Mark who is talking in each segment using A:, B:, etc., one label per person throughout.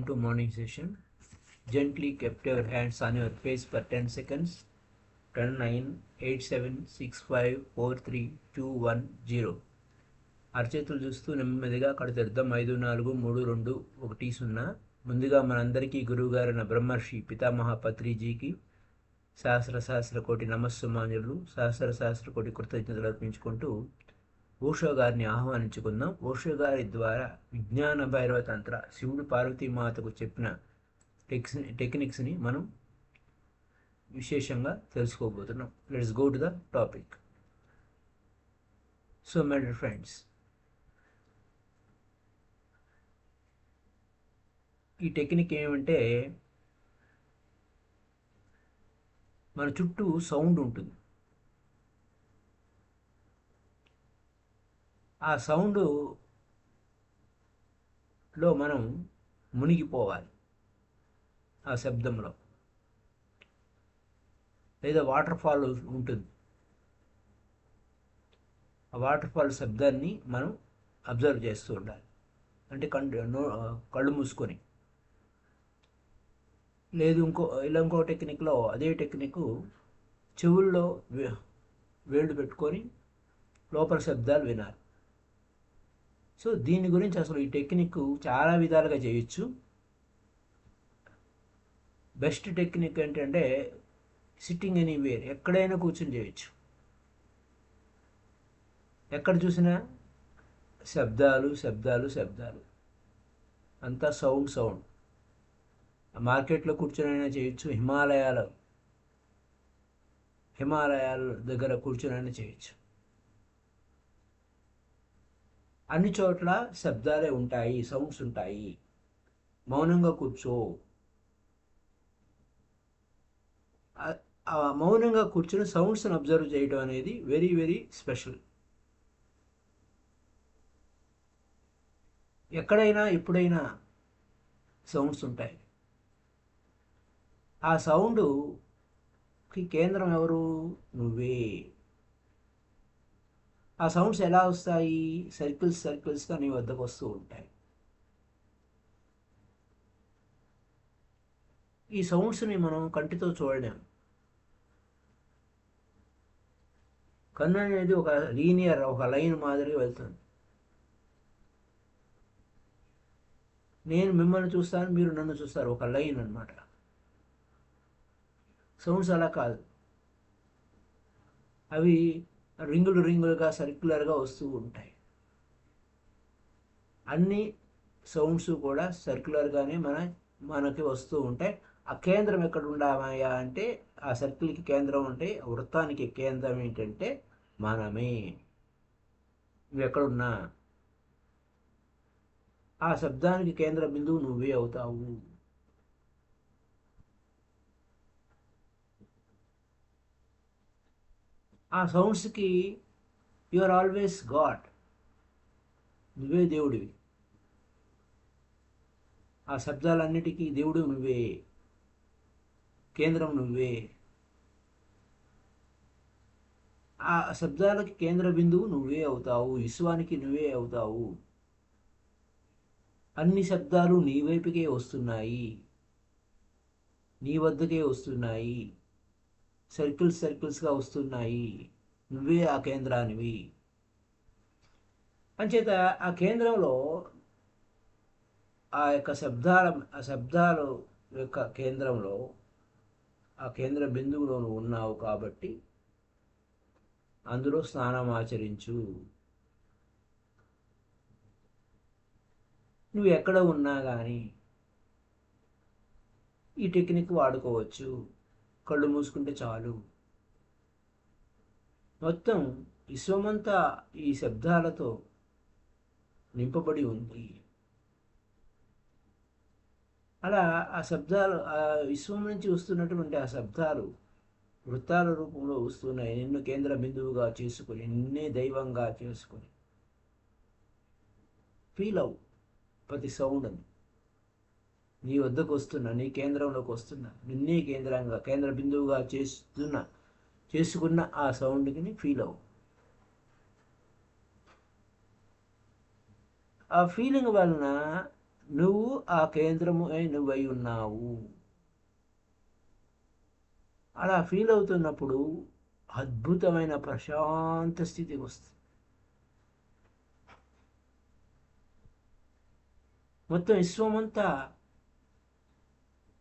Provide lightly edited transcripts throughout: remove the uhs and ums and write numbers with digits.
A: to morning session. Gently kept your hands on your face for 10 seconds. 10, 9, 8, 7, 6, 5, 4, 3, 2, 1, 0. అరచేతులు చూస్తూ నెమ్మదిగా కడుతెరుద్దాం. 5, 4, 3, 2, 1, 0. ముందుగా మనందరికీ గురువుగారైన బ్రహ్మర్షి పితామహ పత్రిజీకి సహస్ర కోటి నమస్సుమాంజలు, సహస్ర కోటి కృతజ్ఞతలు అర్పించుకుంటూ ఓషో గారిని ఆహ్వానించుకుందాం. ఓషో గారి ద్వారా విజ్ఞాన భైరవ తంత్ర శివుడు పార్వతీమాతకు చెప్పిన టెక్నిక్స్ని మనం విశేషంగా తెలుసుకోబోతున్నాం. Let's go to the topic. So my dear friends, ఈ టెక్నిక్ ఏమంటే మన చుట్టూ సౌండ్ ఉంటుంది. ఆ సౌండ్లో మనం మునిగిపోవాలి. ఆ శబ్దంలో లేదా వాటర్ ఫాల్ ఉంటుంది. ఆ వాటర్ ఫాల్ శబ్దాన్ని మనం అబ్జర్వ్ చేస్తూ ఉండాలి. అంటే కళ్ళు మూసుకొని. లేదు ఇంకో టెక్నిక్లో అదే టెక్నిక్ చెవుల్లో వేళ్ళు పెట్టుకొని లోపల శబ్దాలు వినాలి. సో దీని గురించి అసలు ఈ టెక్నిక్ చాలా విధాలుగా చేయొచ్చు. బెస్ట్ టెక్నిక్ ఏంటంటే సిట్టింగ్ ఎనీవేర్, ఎక్కడైనా కూర్చొని చేయొచ్చు. ఎక్కడ చూసినా శబ్దాలు శబ్దాలు శబ్దాలు, అంతా సౌండ్. మార్కెట్లో కూర్చొనైనా చేయొచ్చు, హిమాలయాల దగ్గర కూర్చొనైనా చేయొచ్చు. అన్ని చోట్ల శబ్దాలే ఉంటాయి, సౌండ్స్ ఉంటాయి. మౌనంగా కూర్చో. మౌనంగా కూర్చొని సౌండ్స్ని అబ్జర్వ్ చేయడం అనేది వెరీ వెరీ స్పెషల్. ఎక్కడైనా ఎప్పుడైనా సౌండ్స్ ఉంటాయి. ఆ సౌండ్కి కేంద్రం ఎవరు? నువ్వే. ఆ సౌండ్స్ ఎలా వస్తాయి? సర్కిల్స్గా నీ వద్దకు వస్తూ ఉంటాయి. ఈ సౌండ్స్ని మనం కంటితో చూడలేము. కన్ను అనేది ఒక లీనియర్, ఒక లైన్ మాదిరిగా వెళ్తుంది. నేను మిమ్మల్ని చూస్తాను, మీరు నన్ను చూస్తారు, ఒక లైన్ అన్నమాట. సౌండ్స్ అలా కాదు. అవి రింగులుగా సర్క్యులర్గా వస్తూ ఉంటాయి. అన్ని సౌండ్స్ కూడా సర్క్యులర్గానే మనకి వస్తూ ఉంటాయి. ఆ కేంద్రం ఎక్కడ ఉండామయ్యా అంటే, ఆ సర్కిల్కి కేంద్రం ఉంటే, వృత్తానికి కేంద్రం ఏంటంటే మనమే. నువ్వు ఎక్కడున్నా ఆ శబ్దానికి కేంద్ర బిందువు నువ్వే అవుతావు. ఆ సౌండ్స్కి యు ఆర్ ఆల్వేస్ గాడ్. నువ్వే దేవుడివి. ఆ శబ్దాలన్నిటికీ దేవుడు నువ్వే, కేంద్రం నువ్వే. ఆ శబ్దాలకి కేంద్ర బిందువు నువ్వే అవుతావు, విశ్వానికి నువ్వే అవుతావు. అన్ని శబ్దాలు నీ వైపుకే వస్తున్నాయి, నీ వద్దకే వస్తున్నాయి, సర్కిల్స్గా వస్తున్నాయి. నువ్వే ఆ కేంద్రానివి. అంచేత ఆ కేంద్రంలో ఆ శబ్దాలు యొక్క కేంద్రంలో, ఆ కేంద్ర బిందువులో నువ్వు ఉన్నావు కాబట్టి అందులో స్నానం ఆచరించు. నువ్వు ఎక్కడ ఉన్నా కానీ ఈ టెక్నిక్ వాడుకోవచ్చు. కళ్ళు మూసుకుంటే చాలు. మొత్తం విశ్వమంతా ఈ శబ్దాలతో నింపబడి ఉంది. అలా ఆ శబ్దాలు, ఆ విశ్వం నుంచి వస్తున్నటువంటి ఆ శబ్దాలు వృత్తాల రూపంలో వస్తున్నాయి. నిన్ను కేంద్ర బిందువుగా చేసుకుని, నిన్నే దైవంగా చేసుకుని ఫీల్ అవు. ప్రతి సౌండ్ నీ వద్దకు వస్తున్నా, నీ కేంద్రంలోకి వస్తున్నా, నిన్నే కేంద్ర బిందువుగా చేసుకున్న ఆ సౌండ్కి ఫీల్ అవు. ఆ ఫీలింగ్ వలన నువ్వు ఆ కేంద్రము నువ్వై ఉన్నావు. అలా ఫీల్ అవుతున్నప్పుడు అద్భుతమైన ప్రశాంత స్థితి వస్తుంది. మొత్తం విశ్వమంతా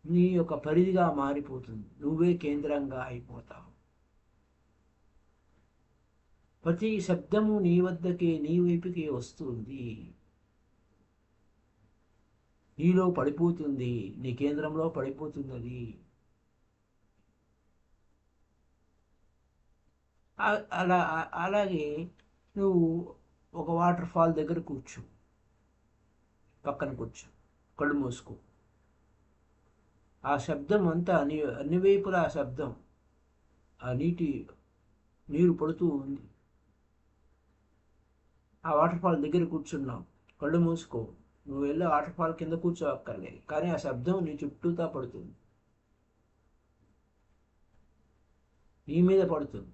A: నీ యొక్క పరిధిగా మారిపోతుంది. నువ్వే కేంద్రంగా అయిపోతావు. ప్రతి శబ్దము నీ వద్దకే, నీ వైపుకే వస్తుంది, నీలో పడిపోతుంది, నీ కేంద్రంలో పడిపోతుంది అది. అలాగే నువ్వు ఒక వాటర్ ఫాల్ దగ్గర కూర్చో, పక్కన కూర్చో, కళ్ళు మూసుకో. ఆ శబ్దం అంతా అన్ని వైపులా ఆ శబ్దం, ఆ నీరు పడుతూ ఉంది. ఆ వాటర్ ఫాల్ దగ్గర కూర్చున్నావు, కళ్ళు మూసుకో. నువ్వు వెళ్ళి వాటర్ ఫాల్ కింద కూర్చో అక్కర్లేదు, కానీ ఆ శబ్దం నీ చుట్టూతా పడుతుంది, నీ మీద పడుతుంది,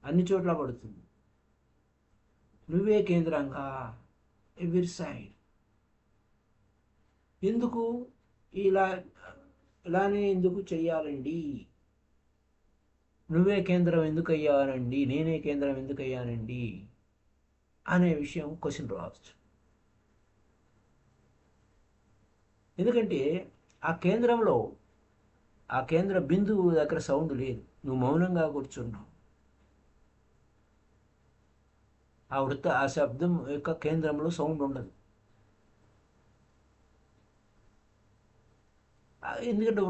A: అన్ని చోట్ల పడుతుంది. నువ్వే కేంద్రంగా, ఎవ్రీ సైడ్. ఎందుకు ఇలానే ఎందుకు చెయ్యాలండి? నువ్వే కేంద్రం ఎందుకు అయ్యానండి, నేనే కేంద్రం ఎందుకు అయ్యానండి అనే విషయం క్వశ్చన్ రావచ్చు. ఎందుకంటే ఆ కేంద్ర బిందువు దగ్గర సౌండ్ లేదు, నువ్వు మౌనంగా కూర్చున్నావు. ఆ శబ్దం యొక్క కేంద్రంలో సౌండ్ ఉండదు. ఎందుకంటే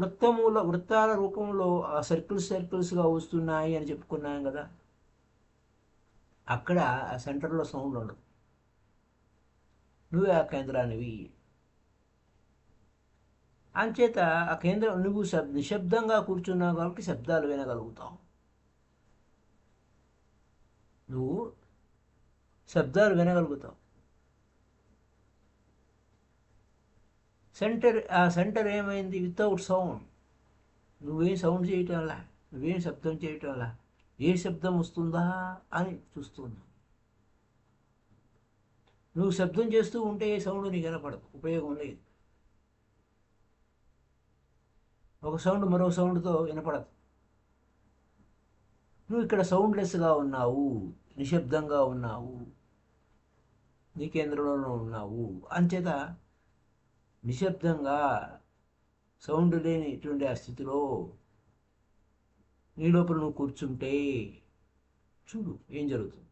A: వృత్తాల రూపంలో ఆ సర్కిల్స్గా వస్తున్నాయి అని చెప్పుకున్నాం కదా, అక్కడ ఆ సెంటర్లో సౌండ్ ఉండదు. నువ్వే ఆ కేంద్రానివి. అంచేత ఆ కేంద్రం నువ్వు నిశ్శబ్దంగా కూర్చున్నావు కాబట్టి శబ్దాలు వినగలుగుతావు. నువ్వు శబ్దాలు వినగలుగుతావు. ఆ సెంటర్ ఏమైంది? Without sound. నువ్వేం సౌండ్ చేయటంలా, నువ్వేం శబ్దం చేయటంలా, ఏ శబ్దం వస్తుందా అని చూస్తున్నావు. నువ్వు శబ్దం చేస్తూ ఉంటే ఏ సౌండ్ నీకు వినపడదు, ఉపయోగం లేదు. ఒక సౌండ్ మరో సౌండ్తో వినపడదు. నువ్వు ఇక్కడ సౌండ్లెస్గా ఉన్నావు, నిశ్శబ్దంగా ఉన్నావు, నీ కేంద్రంలో ఉన్నావు. అంచేత నిశ్శబ్దంగా సౌండ్ లేనిటువంటి ఆ స్థితిలో నీ లోపల నువ్వు కూర్చుంటే చూడు ఏం జరుగుతుంది.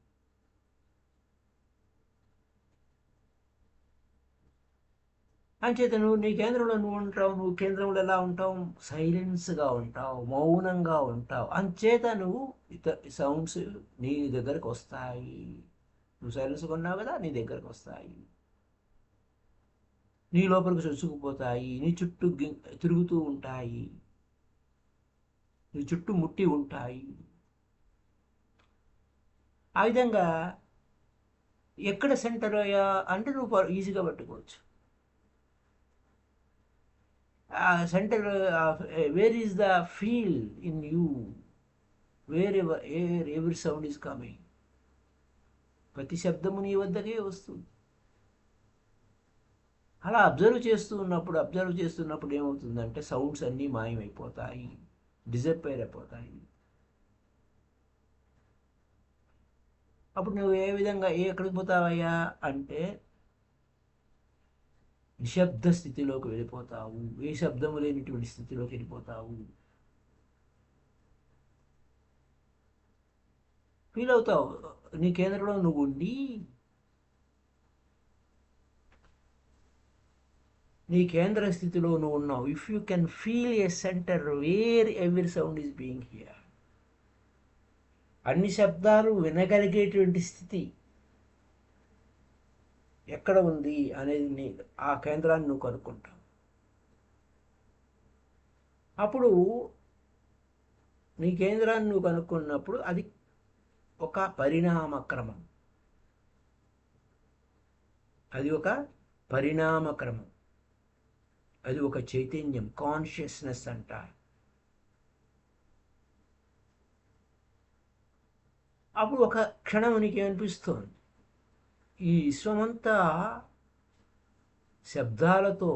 A: అంచేత నువ్వు నీ కేంద్రంలో నువ్వు ఉంటావు. నువ్వు కేంద్రంలో ఎలా ఉంటావు? సైలెన్స్గా ఉంటావు, మౌనంగా ఉంటావు. అంచేత నువ్వు సౌండ్స్ నీ దగ్గరకు వస్తాయి. నువ్వు సైలెన్స్గా ఉన్నావు కదా, నీ దగ్గరకు వస్తాయి, నీ లోపలికి చొచ్చుకుపోతాయి, నీ చుట్టూ తిరుగుతూ ఉంటాయి, నీ చుట్టూ ముట్టి ఉంటాయి. ఆ విధంగా ఎక్కడ సెంటర్ అయ్యా అంటే నువ్వు ఈజీగా పట్టుకోవచ్చు. Centre where is the feel in you, ఎవరి సౌండ్ ఈజ్ కమింగ్. ప్రతి శబ్దము నీ వద్దకే వస్తుంది. అలా అబ్జర్వ్ చేస్తున్నప్పుడు ఏమవుతుందంటే సౌండ్స్ అన్నీ మాయమైపోతాయి, డిజపేర్ అయిపోతాయి. అప్పుడు నువ్వు ఏ విధంగా ఎక్కడికి పోతావయ్యా అంటే నిశ్శబ్ద స్థితిలోకి వెళ్ళిపోతావు, ఏ శబ్దము లేనిటువంటి స్థితిలోకి వెళ్ళిపోతావు. ఫీల్ అవుతావు. నీ కేంద్రంలో నువ్వు ఉండి నీ కేంద్ర స్థితిలో నువ్వు ఉన్నావు. If you can feel A centre where every sound is being here, అన్ని శబ్దాలు వినగలిగేటువంటి స్థితి ఎక్కడ ఉంది అనేది ఆ కేంద్రాన్ని నువ్వు కనుక్కుంటావు. అప్పుడు నీ కేంద్రాన్ని నువ్వు కనుక్కున్నప్పుడు అది ఒక పరిణామక్రమం, అది ఒక చైతన్యం, కాన్షియస్నెస్ అంటారు. అప్పుడు ఒక క్షణం నీకు అనిపిస్తుంది ఈ విశ్వమంతా శబ్దాలతో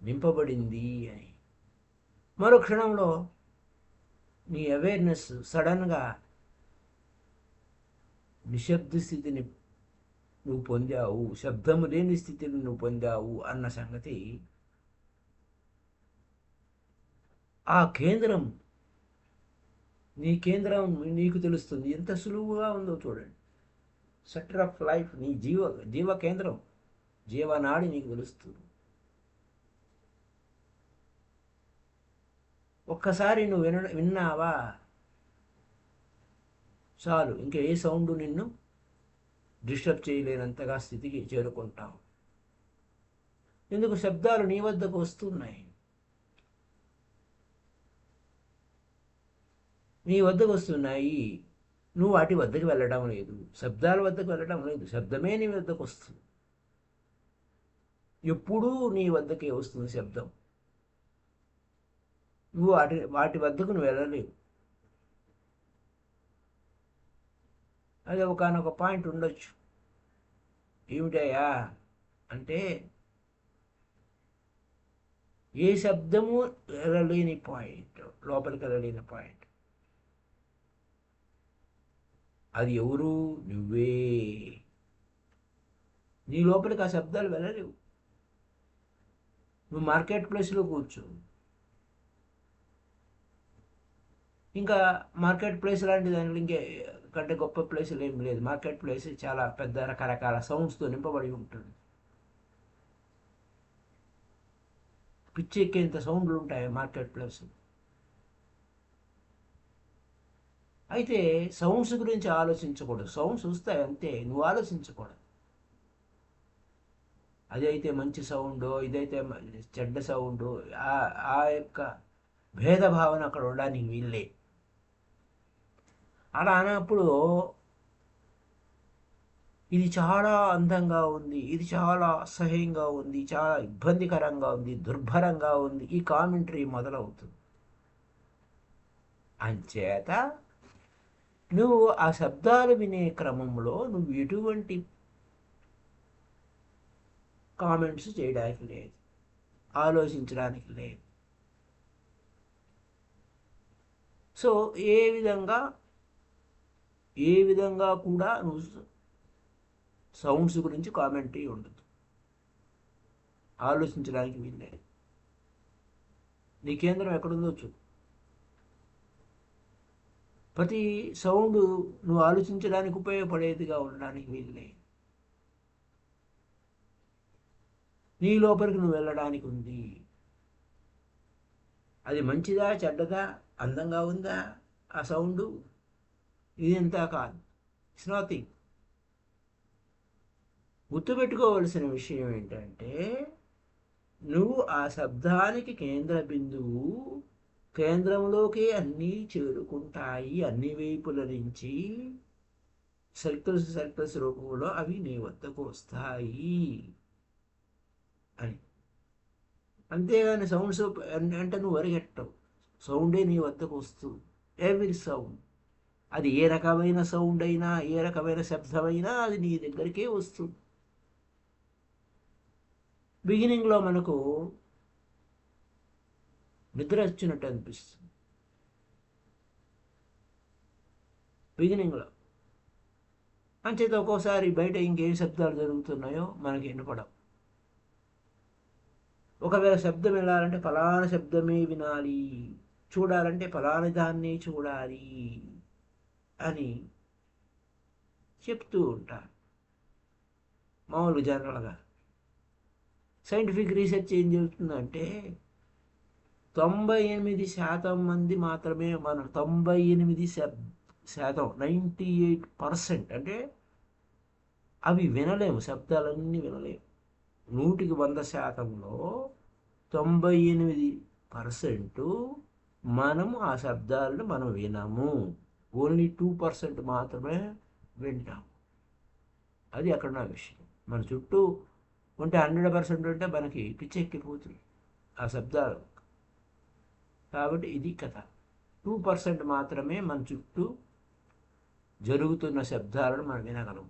A: నింపబడింది అని. మరో క్షణంలో నీ అవేర్నెస్ సడన్గా నిశ్శబ్ద స్థితిని నువ్వు పొందావు, శబ్దము లేని స్థితిని నువ్వు పొందావు అన్న సంగతి ఆ కేంద్రం, నీ కేంద్రం నీకు తెలుస్తుంది. ఎంత సులువుగా ఉందో చూడండి. సెంటర్ ఆఫ్ లైఫ్, నీ జీవ కేంద్రం, జీవనాడి నీకు తెలుస్తుంది. ఒక్కసారి నువ్వు విన్నావా చాలు, ఇంకా ఏ సౌండ్ నిన్ను డిస్టర్బ్ చేయలేనంతగా స్థితికి చేరుకుంటావు. ఎందుకు? శబ్దాలు నీ వద్దకు వస్తున్నాయి. నీ వద్దకు వస్తున్నాయి, నువ్వు వాటి వద్దకు వెళ్ళడం లేదు, శబ్దాల వద్దకు వెళ్ళడం లేదు, శబ్దమే నీ వద్దకు వస్తుంది. ఎప్పుడూ నీ వద్దకే వస్తుంది శబ్దం. నువ్వు వాటి వద్దకు నువ్వు వెళ్ళలేవు. అది ఒకనొక పాయింట్ ఉండొచ్చు. ఏమిటయ్యా అంటే, ఏ శబ్దము వెళ్ళలేని పాయింట్, లోపలికి వెళ్ళలేని పాయింట్. అది ఎవరు? నువ్వే. నీ లోపలికి ఆ శబ్దాలు వెళ్ళలేవు. నువ్వు మార్కెట్ ప్లేస్లో కూర్చో, ఇంకా మార్కెట్ ప్లేస్ లాంటి దాంట్లో ఇంకే కంటే గొప్ప ప్లేసులు ఏం లేదు. మార్కెట్ ప్లేస్ చాలా పెద్ద రకరకాల సౌండ్స్తో నింపబడి ఉంటుంది. పిచ్చి ఎక్కేంత సౌండ్లు ఉంటాయి మార్కెట్ ప్లేస్. అయితే సౌండ్స్ గురించి ఆలోచించకూడదు. సౌండ్స్ వస్తాయి అంతే, నువ్వు ఆలోచించకూడదు. అదైతే మంచి సౌండో, ఇదైతే చెడ్డ సౌండో, ఆ యొక్క భేదభావన అక్కడ ఉండడానికి వీళ్ళే. అలా అన్నప్పుడు ఇది చాలా అందంగా ఉంది, ఇది చాలా అసహ్యంగా ఉంది, చాలా ఇబ్బందికరంగా ఉంది, దుర్భరంగా ఉంది, ఈ కామెంటరీ మొదలవుతుంది. అంచేత నువ్వు ఆ శబ్దాలు వినే క్రమంలో నువ్వు ఎటువంటి కామెంట్స్ చేయడానికి లేదు, ఆలోచించడానికి లేదు. సో ఏ విధంగా కూడా నువ్వు సౌండ్స్ గురించి కామెంటరీ ఉండదు, ఆలోచించడానికి వీల్లేదు. నీ కేంద్రం ఎక్కడుందో చూడు. ప్రతి సౌండ్ నువ్వు ఆలోచించడానికి ఉపయోగపడేదిగా ఉండడానికి వీల్లేదు. నీ లోపలికి నువ్వు వెళ్ళడానికి ఉంది. అది మంచిదా చెడ్డదా, అందంగా ఉందా ఆ సౌండ్, ఇదంతా కాదు. It's nothing. గుర్తుపెట్టుకోవలసిన విషయం ఏంటంటే, నువ్వు ఆ శబ్దానికి కేంద్ర బిందువు, కేంద్రంలోకి అన్నీ చేరుకుంటాయి, అన్ని వైపుల నుంచి సర్కిల్స్ రూపంలో అవి నీ వద్దకు వస్తాయి అని. అంతేగాని సౌండ్స్ అంటే నువ్వు వరిగెట్టవు, సౌండే నీ వద్దకు వస్తుంది. ఎవ్రీ సౌండ్, అది ఏ రకమైన సౌండ్ అయినా, ఏ రకమైన శబ్దమైనా అది నీ దగ్గరికే వస్తుంది. బిగినింగ్లో మనకు నిద్ర వచ్చినట్టు అనిపిస్తుంది. బిగినింగ్లో అంచేత ఒక్కోసారి బయట ఇంకేం శబ్దాలు జరుగుతున్నాయో మనకి వినపడవు. ఒకవేళ శబ్దం వెళ్ళాలంటే ఫలానా శబ్దమే వినాలి, చూడాలంటే ఫలానా దాన్ని చూడాలి అని చెప్తూ ఉంటారు మామూలు జనరల్గా. సైంటిఫిక్ రీసెర్చ్ ఏం చెబుతుందంటే 98% మంది మాత్రమే, మనం 98% 98% అంటే అవి వినలేము, శబ్దాలన్నీ వినలేము. 100%లో 98% మనము ఆ శబ్దాలను మనం వినము. ఓన్లీ 2% మాత్రమే వింటాం. అది అక్కడ నా విషయం. మన చుట్టూ ఉంటే 100% ఉంటే మనకి పిచ్చెక్కిపోతుంది ఆ శబ్దాలు. కాబట్టి ఇది కథ. 2% మాత్రమే మన చుట్టూ జరుగుతున్న శబ్దాలను మనం వినగలం.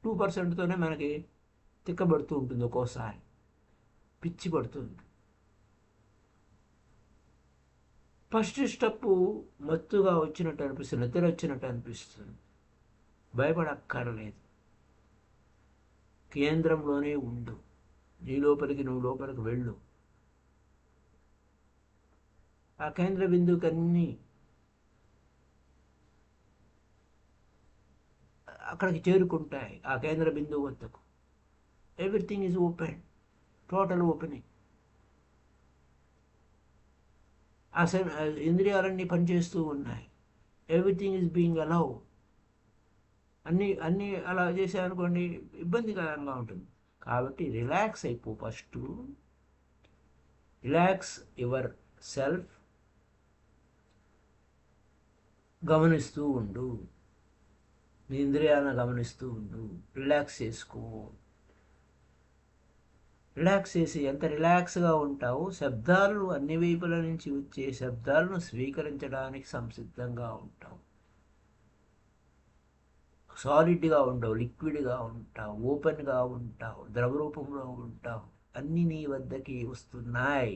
A: 2%తోనే మనకి తిక్కబడుతూ ఉంటుంది, ఒక్కోసారి పిచ్చి పడుతుంది. ఫస్ట్ స్టెప్ మత్తుగా వచ్చినట్టు అనిపిస్తుంది, నిద్ర వచ్చినట్టు అనిపిస్తుంది. భయపడక్కర్లేదు, కేంద్రంలోనే ఉండు. నువ్వు లోపలికి వెళ్ళు. ఆ కేంద్ర బిందువుకి అన్నీ అక్కడికి చేరుకుంటాయి. ఆ కేంద్ర బిందువు వద్దకు everything is open, total opening. ఆ ఇంద్రియాలన్నీ పనిచేస్తూ ఉన్నాయి. Everything is being allow. అన్నీ అలా చేశారనుకోండి ఇబ్బందికరంగా ఉంటుంది. కాబట్టి రిలాక్స్ అయిపో. ఫస్ట్ రిలాక్స్ యువర్ సెల్ఫ్, గమనిస్తూ ఉండు, నీ ఇంద్రియాలను గమనిస్తూ ఉండు, రిలాక్స్ చేసుకో. రిలాక్స్ చేసి ఎంత రిలాక్స్గా ఉంటావు, శబ్దాలు అన్ని వైపుల నుంచి వచ్చే శబ్దాలను స్వీకరించడానికి సంసిద్ధంగా ఉంటావు. సాలిడ్గా ఉండవు, లిక్విడ్గా ఉంటావు, ఓపెన్గా ఉంటావు, ద్రవరూపంలో ఉంటావు. అన్నీ నీ వద్దకి వస్తున్నాయి.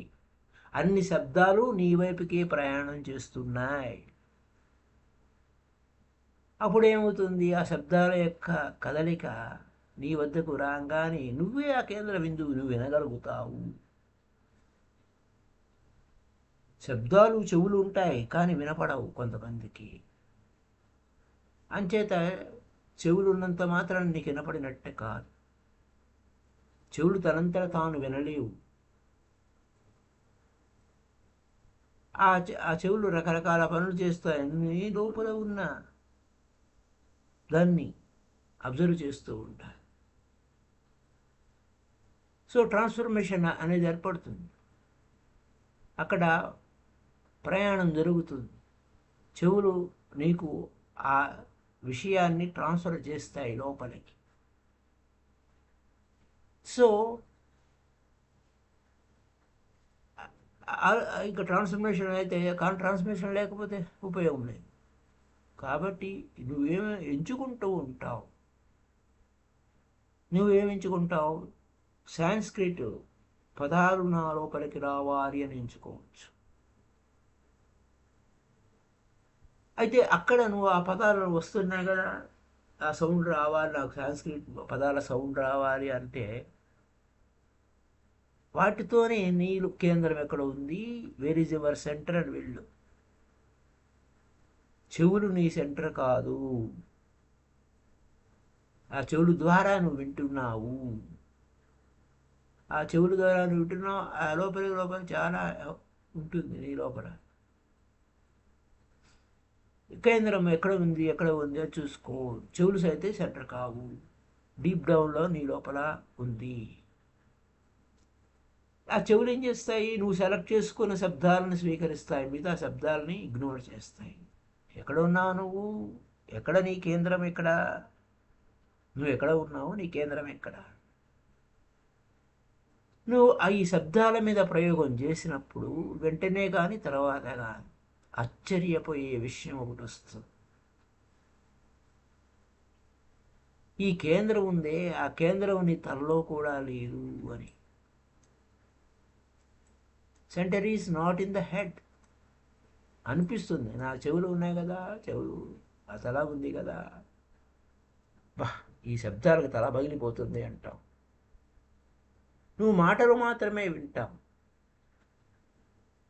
A: అన్ని శబ్దాలు నీ వైపుకే ప్రయాణం చేస్తున్నాయి. అప్పుడేమవుతుంది, ఆ శబ్దాల యొక్క కదలిక నీ వద్దకు రాగానే నువ్వే ఆ కేంద్ర బిందువు, నువ్వు వినగలుగుతావు. శబ్దాలు చెవులు ఉంటాయి కానీ వినపడవు కొంతమందికి. అంచేత చెవులు ఉన్నంత మాత్రం నీకు వినపడినట్టే కాదు. చెవులు తనంతట తాను వినలేవు. ఆ చెవులు రకరకాల పనులు చేస్తాయి. నీ లోపల ఉన్న దాన్ని అబ్జర్వ్ చేస్తూ ఉంటాయి. సో ట్రాన్స్ఫర్మేషన్ అనేది ఏర్పడుతుంది, అక్కడ ప్రయాణం జరుగుతుంది. చెవులు నీకు ఆ విషయాన్ని ట్రాన్స్ఫర్ చేస్తాయి లోపలికి. సో ఇక ట్రాన్స్ఫర్మేషన్ అయితే, కానీ ట్రాన్స్ఫర్మేషన్ లేకపోతే ఉపయోగం లేదు. కాబట్టి నువ్వేమి ఎంచుకుంటూ ఉంటావు, నువ్వేమి ఎంచుకుంటావు? సాంస్క్రిట్ పదాలు నా లోపలికి రావాలి అని ఎంచుకోవచ్చు. అయితే అక్కడ నువ్వు ఆ పదాలు వస్తున్నాయి కదా, ఆ సౌండ్ రావాలి, నాకు సాంస్క్రిట్ పదాల సౌండ్ రావాలి అంటే వాటితోనే నీ కేంద్రం ఎక్కడ ఉంది, వేర్ ఈజ్ యువర్ సెంటర్ అని వెళ్ళు. చెవులు నీ సెంటర్ కాదు, ఆ చెవులు ద్వారా నువ్వు వింటున్నావు. ఆ చెవుల ద్వారా నువ్వు వింటున్నావు. ఆ లోపల చాలా ఉంటుంది నీ లోపల. కేంద్రం ఎక్కడ ఉంది అది చూసుకో. చెవులు అయితే సెంటర్ కావు, డీప్ డౌన్లో నీ లోపల ఉంది. ఆ చెవులు ఏం చేస్తాయి, నువ్వు సెలెక్ట్ చేసుకున్న శబ్దాలను స్వీకరిస్తాయి, మిగతా శబ్దాలని ఇగ్నోర్ చేస్తాయి. ఎక్కడ ఉన్నావు నువ్వు, ఎక్కడ నీ కేంద్రం, ఎక్కడ నువ్వు ఎక్కడ ఉన్నావు, నీ కేంద్రం ఎక్కడ? నువ్వు ఈ శబ్దాల మీద ప్రయోగం చేసినప్పుడు వెంటనే కానీ తర్వాత కానీ ఆశ్చర్యపోయే విషయం ఒకటి వస్తుంది. ఈ కేంద్రం ఉందే, ఆ కేంద్రం నీ తలలో కూడా లేదు అని. Centre is not in the head అనిపిస్తుంది. నా చెవులు ఉన్నాయి కదా, చెవులు ఆ తల ఉంది కదా, బా ఈ శబ్దాలకు తల పగిలిపోతుంది అంటావు. నువ్వు మాటలు మాత్రమే వింటావు.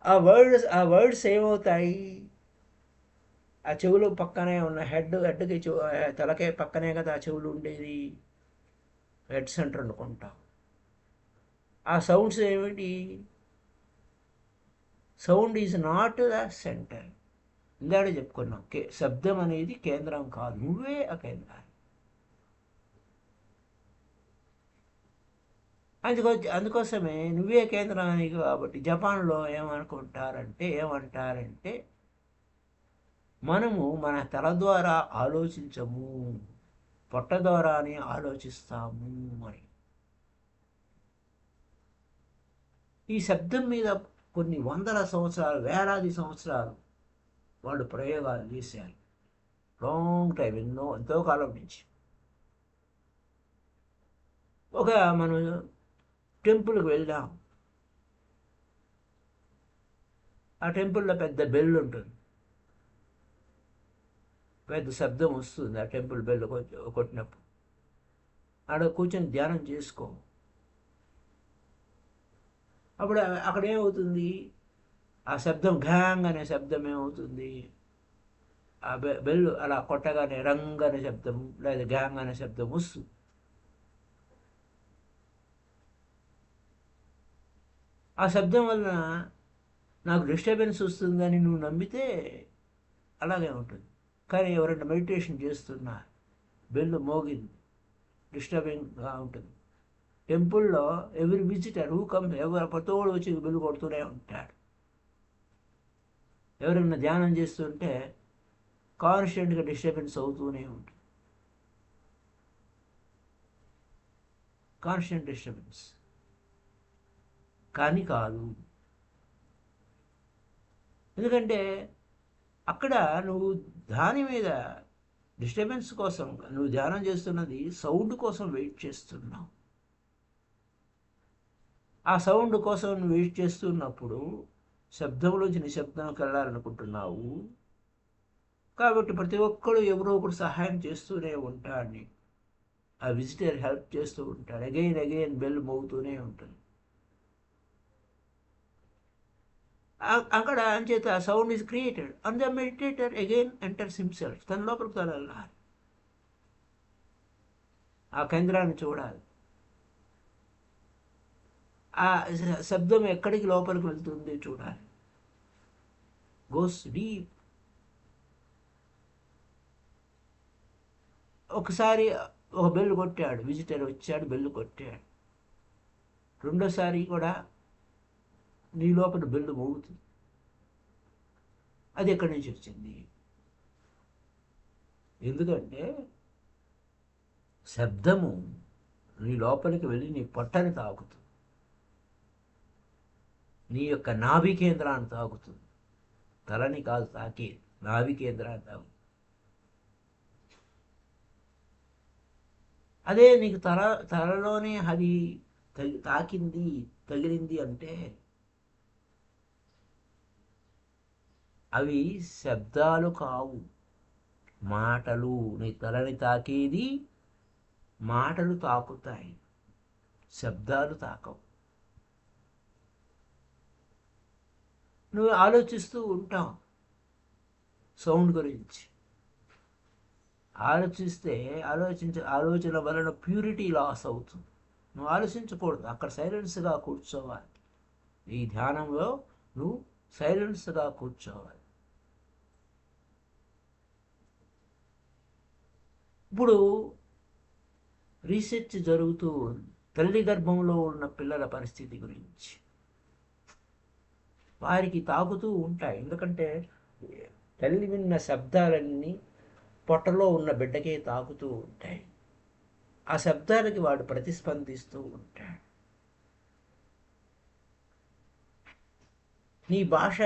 A: ఆ వర్డ్స్ ఏమవుతాయి, ఆ చెవులు పక్కనే ఉన్న హెడ్కి తలకే పక్కనే కదా ఆ చెవులు ఉండేది, హెడ్ సెంటర్ అనుకుంటావు. ఆ సౌండ్స్ ఏమిటి, sound is not the centre. ఇందాడే చెప్పుకున్నాం, శబ్దం అనేది కేంద్రం కాదు, నువ్వే ఆ కేంద్రం. అందుకోసమే నువ్వే కేంద్రానికి. కాబట్టి జపాన్లో ఏమంటారంటే మనము మన తల ద్వారా ఆలోచించము, పొట్ట ద్వారానే ఆలోచిస్తాము అని. ఈ శబ్దం మీద కొన్ని వందల సంవత్సరాలు, వేలాది సంవత్సరాలు వాళ్ళు ప్రయోగాలు చేశారు. లాంగ్ టైం, ఎంతో కాలం నుంచి. మనం టెంపుల్కి వెళ్దాం, ఆ టెంపుల్లో పెద్ద బెల్ ఉంటుంది, పెద్ద శబ్దం వస్తుంది ఆ టెంపుల్ బెల్ కొట్టినప్పుడు. ఆడ కూర్చొని ధ్యానం చేసుకో. అప్పుడు అక్కడ ఏమవుతుంది, ఆ శబ్దం ఘాంగ్ అనే శబ్దం ఏమవుతుంది, ఆ బెల్ అలా కొట్టగానే రంగ్ అనే శబ్దం లేదా గ్యాంగ్ అనే శబ్దం వస్తుంది. ఆ శబ్దం వలన నాకు డిస్టర్బెన్స్ వస్తుందని నువ్వు నమ్మితే అలాగే ఉంటుంది. కానీ ఎవరైనా మెడిటేషన్ చేస్తున్నా బెల్ మోగింది, డిస్టర్బింగ్గా ఉంటుంది. టెంపుల్లో ఎవరి విజిటర్ హూ కమ్, ఎవరు ప్రతోడు వచ్చి బెల్ కొడుతూనే ఉంటాడు. ఎవరైనా ధ్యానం చేస్తుంటే కాన్స్టెంట్గా డిస్టర్బెన్స్ అవుతూనే ఉంటుంది, కాన్స్టెంట్ డిస్టర్బెన్స్. కానీ కాదు, ఎందుకంటే అక్కడ నువ్వు దాని మీద డిస్టర్బెన్స్ కోసం నువ్వు ధ్యానం చేస్తున్నది సౌండ్ కోసం వెయిట్ చేస్తున్నావు. ఆ సౌండ్ కోసం నువ్వు వెయిట్ చేస్తున్నప్పుడు శబ్దంలోంచి నిశ్శబ్దంకి వెళ్ళాలనుకుంటున్నావు. కాబట్టి ప్రతి ఒక్కరు ఎవరో ఒకరు సహాయం చేస్తూనే ఉంటాడు, ఆ విజిటర్ హెల్ప్ చేస్తూ ఉంటాడు. అగైన్ బెల్ మోగుతూనే ఉంటుంది. అక్కడ అంచేత sound is created and the meditator again enters himself. తన లోపలికి తను వెళ్ళాలి, ఆ కేంద్రాన్ని చూడాలి. ఆ శబ్దం ఎక్కడికి లోపలికి వెళ్తుంది చూడాలి. Goes deep. ఒకసారి ఒక బెల్ కొట్టాడు, విజిటర్ వచ్చాడు, బెల్ కొట్టాడు. రెండోసారి కూడా నీ లోపల బెల్లు మోగుతుంది. అది ఎక్కడి నుంచి వచ్చింది? ఎందుకంటే శబ్దము నీ లోపలికి వెళ్ళి నీ పొట్టని తాకుతుంది, నీ యొక్క నాభి కేంద్రాన్ని తాకుతుంది. తలని కాదు తాకి, నాభి కేంద్రాన్ని తాకుతుంది. అదే నీకు తలలోనే అది తాకింది, తగిలింది అంటే అవి శబ్దాలు కావు, మాటలు. నీ తలని తాకేది మాటలు తాకుతాయి, శబ్దాలు తాకవు. నువ్వు ఆలోచిస్తూ ఉంటావు సౌండ్ గురించి. ఆలోచన వలన ప్యూరిటీ లాస్ అవుతుంది. నువ్వు ఆలోచించకూడదు, అక్కడ సైలెన్స్గా కూర్చోవాలి. ఈ ధ్యానంలో నువ్వు సైలెన్స్గా కూర్చోవాలి. ఇప్పుడు రీసెర్చ్ జరుగుతూ ఉంది తల్లి గర్భంలో ఉన్న పిల్లల పరిస్థితి గురించి. వారికి తాకుతూ ఉంటాయి, ఎందుకంటే తల్లి విన్న శబ్దాలన్నీ పొట్టలో ఉన్న బిడ్డకే తాకుతూ ఉంటాయి. ఆ శబ్దాలకి వాడు ప్రతిస్పందిస్తూ ఉంటాడు. నీ భాష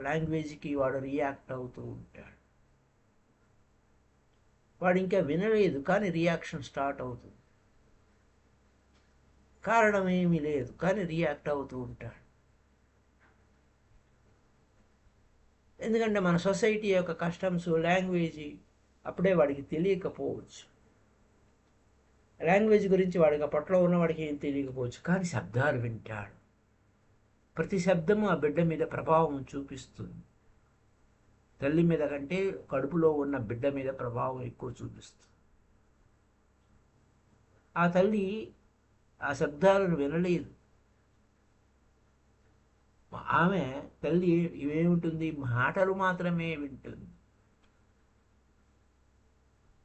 A: లాంగ్వేజ్కి వాడు రియాక్ట్ అవుతూ ఉంటాడు. వాడు ఇంకా వినలేదు కానీ రియాక్షన్ స్టార్ట్ అవుతుంది. కారణం ఏమీ లేదు కానీ రియాక్ట్ అవుతూ ఉంటాడు. ఎందుకంటే మన సొసైటీ యొక్క కస్టమ్స్, లాంగ్వేజ్ అప్పుడే వాడికి తెలియకపోవచ్చు. లాంగ్వేజ్ గురించి వాడికి అప్పట్లో ఉన్నవాడికి ఏం తెలియకపోవచ్చు, కానీ శబ్దాలు వింటాడు. ప్రతి శబ్దము ఆ బిడ్డ మీద ప్రభావం చూపిస్తుంది. తల్లి మీద కంటే కడుపులో ఉన్న బిడ్డ మీద ప్రభావం ఎక్కువ చూపిస్తుంది. ఆ తల్లి ఆ శబ్దాలను వినలేదు. ఆమె తల్లి ఇవేమింటుంది, మాటలు మాత్రమే వింటుంది.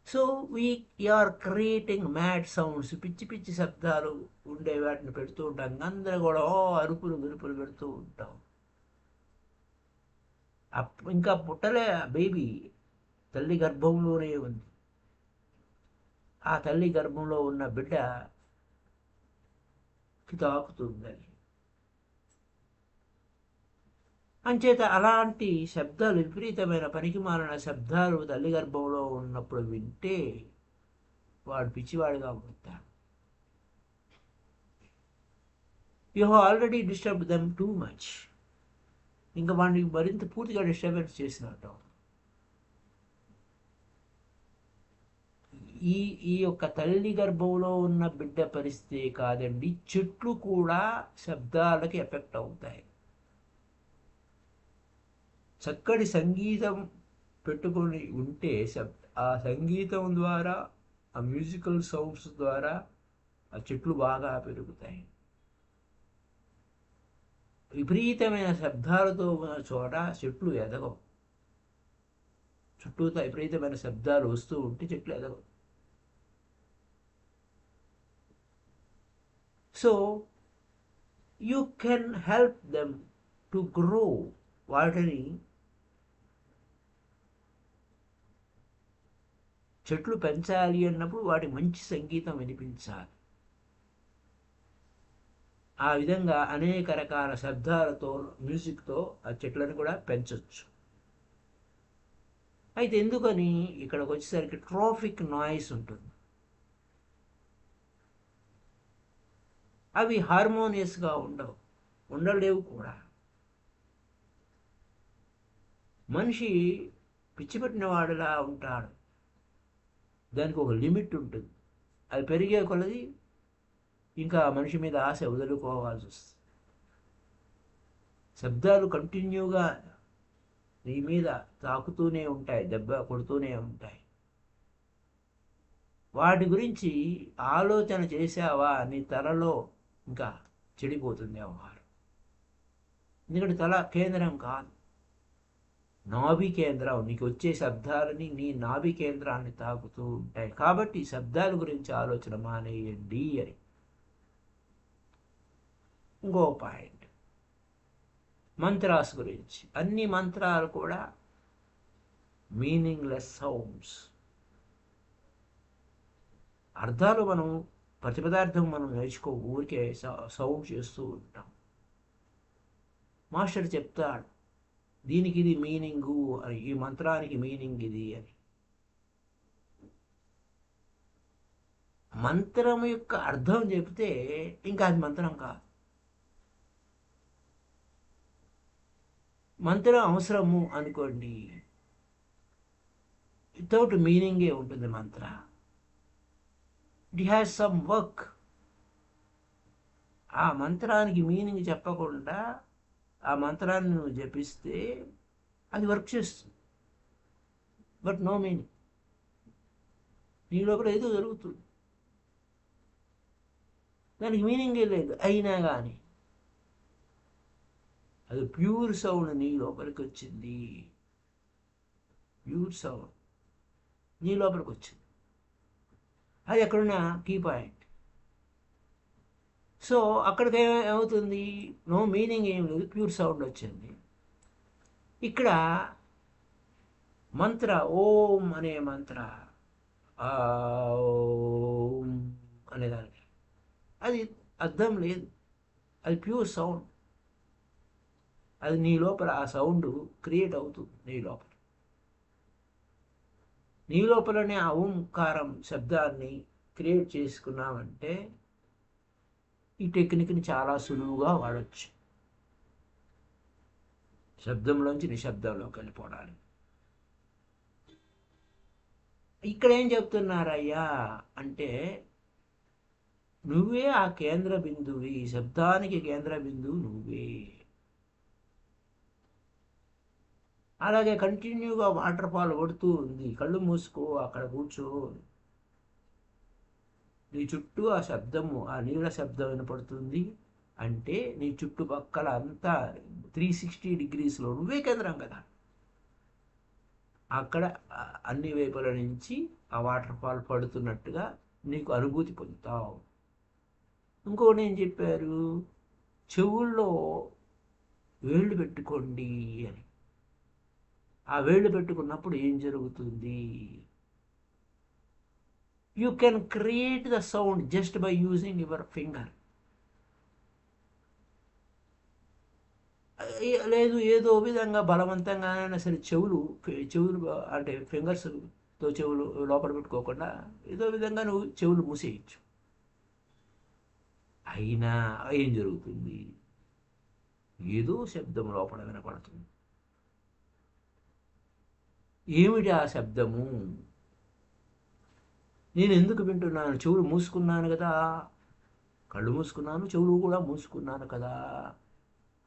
A: So we are creating mad sounds, పిచ్చి పిచ్చి శబ్దాలు ఉండే వాటిని పెడుతూ ఉంటాం. అందరూ కూడా అరుపులు గరుపులు పెడుతూ ఉంటాం. ఇంకా పుట్టలే బేబీ, తల్లి గర్భంలోనే ఉంది. ఆ తల్లి గర్భంలో ఉన్న బిడ్డకి తాకుతుందని అంచేత అలాంటి శబ్దాలు, విపరీతమైన పనికిమాలిన శబ్దాలు తల్లి గర్భంలో ఉన్నప్పుడు వింటే వాడు పిచ్చివాడుగా పుడతాడు. You have already disturb them too much. ఇంకా వాడిని మరింత పూర్తిగా డిస్టర్బెన్స్ చేసినట్టు. ఈ ఈ యొక్క తల్లి గర్భంలో ఉన్న బిడ్డ పరిస్థితి కాదండి, చెట్లు కూడా శబ్దాలకి ఎఫెక్ట్ అవుతాయి. చక్కటి సంగీతం పెట్టుకొని ఉంటే ఆ సంగీతం ద్వారా, ఆ మ్యూజికల్ సౌండ్స్ ద్వారా ఆ చెట్లు బాగా పెరుగుతాయి. విపరీతమైన శబ్దాలతో ఉన్న చోట చెట్లు ఎదగవు. చుట్టూతో విపరీతమైన శబ్దాలు వస్తూ ఉంటే చెట్లు ఎదగవు. So you can help them to grow. వాటిని చెట్లు పెంచాలి అన్నప్పుడు వాటి మంచి సంగీతం వినిపించాలి. ఆ విధంగా అనేక రకాల శబ్దాలతో, మ్యూజిక్తో ఆ చెట్లను కూడా పెంచవచ్చు. అయితే ఎందుకని ఇక్కడికి వచ్చేసరికి ట్రాఫిక్ నాయిస్ ఉంటుంది. అవి హార్మోనియస్గా ఉండలేవు కూడా. మనిషి పిచ్చిపెట్టిన వాడిలా ఉంటాడు. దానికి ఒక లిమిట్ ఉంటుంది. అది పెరిగే కొలది ఇంకా మనిషి మీద ఆశ వదులుకోవాల్సి వస్తుంది. శబ్దాలు కంటిన్యూగా నీ మీద తాకుతూనే ఉంటాయి, దెబ్బ కొడుతూనే ఉంటాయి. వాటి గురించి ఆలోచన చేసావా నీ తలలో ఇంకా చెడిపోతుంది వ్యవహారం. ఎందుకంటే తల కేంద్రం కాదు, నాభి కేంద్రం. నీకు వచ్చే శబ్దాలని నీ నాభి కేంద్రాన్ని తాకుతూ ఉంటాయి. కాబట్టి శబ్దాల గురించి ఆలోచన మానేయండి అని. ఇంకో పాయింట్ మంత్రాస్ గురించి. అన్ని మంత్రాలు కూడా మీనింగ్లెస్ సౌండ్స్. అర్థాలు మనం ప్రతి పదార్థం మనం ఊరికే సౌండ్ చేస్తూ ఉంటాం. మాస్టర్ చెప్తాడు దీనికి ఇది మీనింగు అని, ఈ మంత్రానికి మీనింగ్ ఇది అని. మంత్రం యొక్క అర్థం చెప్తే ఇంకా అది మంత్రం కాదు. మంత్రం అవసరము అనుకోండి, వితౌట్ మీనింగే ఉంటుంది మంత్ర. It has some work. ఆ మంత్రానికి మీనింగ్ చెప్పకుండా ఆ మంత్రాన్ని నువ్వు జపిస్తే అది వర్క్ చేస్తుంది, బట్ నో మీనింగ్. నీ లోపల ఏదో జరుగుతుంది, దానికి మీనింగే లేదు. అయినా కానీ అది ప్యూర్ సౌండ్ నీ లోపలికి వచ్చింది. ప్యూర్ సౌండ్ నీ లోపలికి వచ్చింది. అది ఎక్కడున్నా కీ పాయింట్. సో అక్కడికి ఏమవుతుంది, నో మీనింగ్ ఏం లేదు, ప్యూర్ సౌండ్ వచ్చింది. ఇక్కడ మంత్ర ఓం అనే మంత్ర, ఓం అనేదానికి అది అర్థం లేదు, అది ప్యూర్ సౌండ్. అది నీ లోపల ఆ సౌండ్ క్రియేట్ అవుతుంది. నీ లోపలనే ఆ ఓంకారం శబ్దాన్ని క్రియేట్ చేసుకున్నామంటే ఈ టెక్నిక్ని చాలా సులువుగా వాడచ్చు. శబ్దంలోంచి నిశ్శబ్దంలోకి వెళ్ళిపోవడానికి. ఇక్కడ ఏం చెప్తున్నారయ్యా అంటే, నువ్వే ఆ కేంద్ర బిందువి, శబ్దానికి కేంద్ర బిందువు నువ్వే. అలాగే కంటిన్యూగా వాటర్ ఫాల్ కొడుతూ ఉంది, కళ్ళు మూసుకో, అక్కడ కూర్చో, నీ చుట్టూ ఆ శబ్దము, ఆ నీళ్ళ శబ్దం వినపడుతుంది అంటే నీ చుట్టుపక్కల అంతా 360 degreesలో నువ్వే కేంద్రం కదా. అక్కడ అన్ని వైపుల నుంచి ఆ వాటర్ ఫాల్ పడుతున్నట్టుగా నీకు అనుభూతి పొందుతావు. ఇంకోటి ఏం చెప్పారు, చెవుల్లో వేళ్ళు పెట్టుకోండి అని. ఆ వేళ్ళు పెట్టుకున్నప్పుడు ఏం జరుగుతుంది, you can create the sound just by using your finger. లేదు ఏదో విధంగా బలవంతంగానైనా సరే చెవులు అంటే ఫింగర్స్తో తో చెవులు లోపల పెట్టుకోకుండా ఏదో విధంగా నువ్వు చెవులు మూసేయచ్చు. అయినా ఏం జరుగుతుంది? ఏదో శబ్దం లోపల వినపడుతుంది. ఏమిటి ఆ శబ్దము? నేను ఎందుకు వింటున్నాను? చెవులు మూసుకున్నాను కదా, కళ్ళు మూసుకున్నాను, చెవులు కూడా మూసుకున్నాను కదా,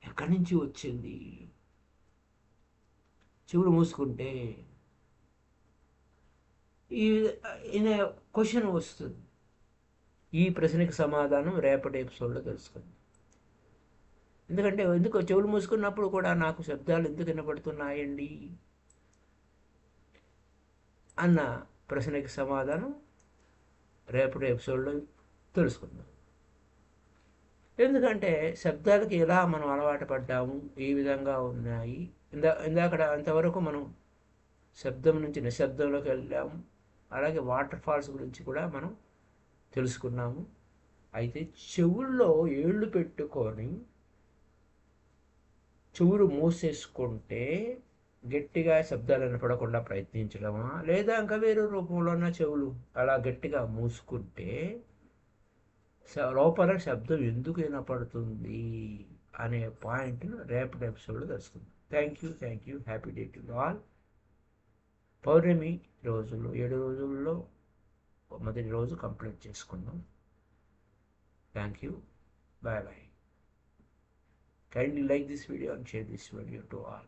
A: ఎక్కడి నుంచి వచ్చింది? చెవులు మూసుకుంటే ఈ క్వశ్చన్ వస్తుంది. ఈ ప్రశ్నకి సమాధానం రేపటి ఎపిసోడ్లో తెలుసుకుందాం. ఎందుకు చెవులు మూసుకున్నప్పుడు కూడా నాకు శబ్దాలు ఎందుకు వినపడుతున్నాయండి అన్న ప్రశ్నకి సమాధానం రేపటి ఎపిసోడ్లో తెలుసుకుందాం. ఎందుకంటే శబ్దాలకి ఎలా మనం అలవాటు పడ్డాము, ఏ విధంగా ఉన్నాయి. ఇందాక అంతవరకు మనం శబ్దం నుంచి నిశ్శబ్దంలోకి వెళ్ళాము. అలాగే వాటర్ ఫాల్స్ గురించి కూడా మనం తెలుసుకున్నాము. అయితే చెవుల్లో ఏళ్ళు పెట్టుకొని చెవులు మూసేసుకుంటే గట్టిగా శబ్దాలు వినపడకుండా ప్రయత్నించడమా, లేదా ఇంకా వేరే రూపంలో ఉన్న చెవులు అలా గట్టిగా మూసుకుంటే లోపల శబ్దం ఎందుకు వినపడుతుంది అనే పాయింట్ను రేపటి ఎపిసోడ్లో తెలుసుకుందాం. Thank you. Happy day to all. పౌర్ణమి రోజుల్లో 7 రోజుల్లో మొదటి రోజు కంప్లీట్ చేసుకుందాం. Thank you. Bye. Kindly like this video and share this video to all.